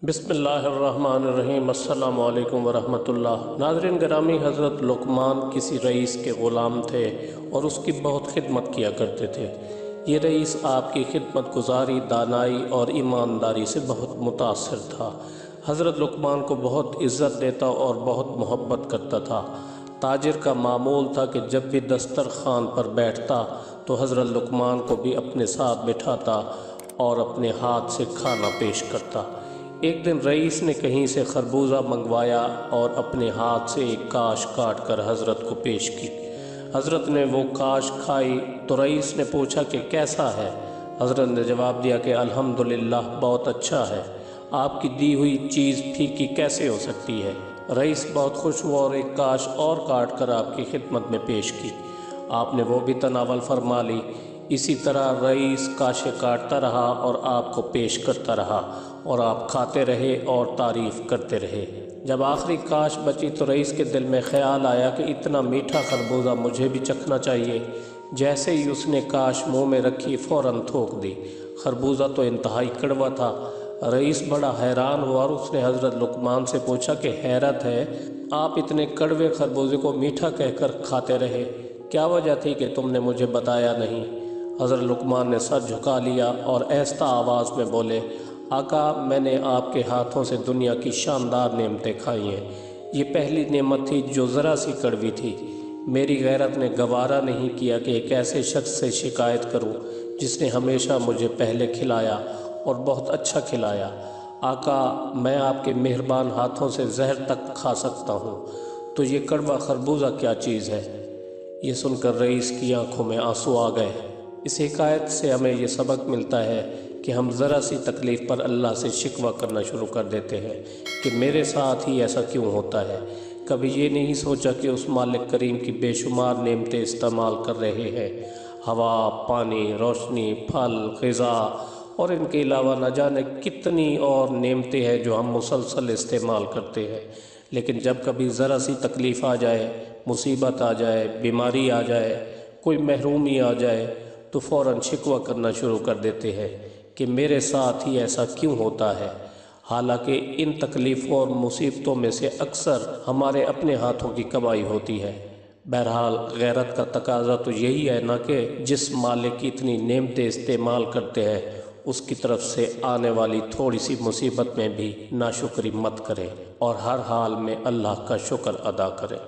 बिस्मिल्लाहिर्रहमानिर्रहीम। अस्सलामु अलैकुम वरहमतुल्लाह। नाज़रीन गिरामी, हज़रत लुक़मान किसी रईस के ग़ुलाम थे और उसकी बहुत खिदमत किया करते थे। ये रईस आपकी खिदमत गुजारी, दानाई और ईमानदारी से बहुत मुतासिर था। हज़रत लुक़मान को बहुत इज़्ज़त देता और बहुत मोहब्बत करता था। ताजिर का मामूल था कि जब भी दस्तरख़ान पर बैठता तो हज़रत लुक़मान को भी अपने साथ बिठाता और अपने हाथ से खाना पेश करता। एक दिन रईस ने कहीं से खरबूजा मंगवाया और अपने हाथ से एक काश काट कर हज़रत को पेश की। हज़रत ने वो काश खाई तो रईस ने पूछा कि कैसा है। हज़रत ने जवाब दिया कि अल्हम्दुलिल्लाह, बहुत अच्छा है। आपकी दी हुई चीज़ फीकी कैसे हो सकती है। रईस बहुत खुश हुआ और एक काश और काट कर आपकी खिदमत में पेश की। आपने वो भी तनावल फरमा ली। इसी तरह रईस काशे काटता रहा और आपको पेश करता रहा और आप खाते रहे और तारीफ़ करते रहे। जब आखिरी काश बची तो रईस के दिल में ख़्याल आया कि इतना मीठा खरबूजा मुझे भी चखना चाहिए। जैसे ही उसने काश मुंह में रखी फ़ौरन थूक दी। खरबूजा तो इंतहाई कड़वा था। रईस बड़ा हैरान हुआ और उसने हज़रत लुक़मान से पूछा कि हैरत है, आप इतने कड़वे खरबूजे को मीठा कहकर खाते रहे, क्या वजह थी कि तुमने मुझे बताया नहीं। हज़रत लुक़मान ने सर झुका लिया और आहिस्ता आवाज़ में बोले, आका, मैंने आपके हाथों से दुनिया की शानदार नेमतें खाई हैं। ये पहली नेमत थी जो ज़रा सी कड़वी थी। मेरी गैरत ने गवारा नहीं किया कि एक ऐसे शख्स से शिकायत करूं जिसने हमेशा मुझे पहले खिलाया और बहुत अच्छा खिलाया। आका, मैं आपके मेहरबान हाथों से जहर तक खा सकता हूँ, तो ये कड़वा खरबूजा क्या चीज़ है। ये सुनकर रईस की आंखों में आंसू आ गए। इस हिकायत से हमें ये सबक मिलता है कि हम ज़रा सी तकलीफ़ पर अल्लाह से शिकवा करना शुरू कर देते हैं कि मेरे साथ ही ऐसा क्यों होता है। कभी ये नहीं सोचा कि उस मालिक करीम की बेशुमार नेमतें इस्तेमाल कर रहे हैं। हवा, पानी, रोशनी, फल, ग़िज़ा और इनके अलावा न जाने कितनी और नेमतें हैं जो हम मुसलसल इस्तेमाल करते हैं। लेकिन जब कभी ज़रा सी तकलीफ़ आ जाए, मुसीबत आ जाए, बीमारी आ जाए, कोई महरूमी आ जाए तो फ़ौरन शिकवा करना शुरू कर देते हैं कि मेरे साथ ही ऐसा क्यों होता है। हालांकि इन तकलीफ़ों और मुसीबतों में से अक्सर हमारे अपने हाथों की कमाई होती है। बहरहाल गैरत का तकाजा तो यही है ना कि जिस मालिक की इतनी नेमतें इस्तेमाल करते हैं उसकी तरफ से आने वाली थोड़ी सी मुसीबत में भी नाशुक्री मत करें और हर हाल में अल्लाह का शुक्र अदा करें।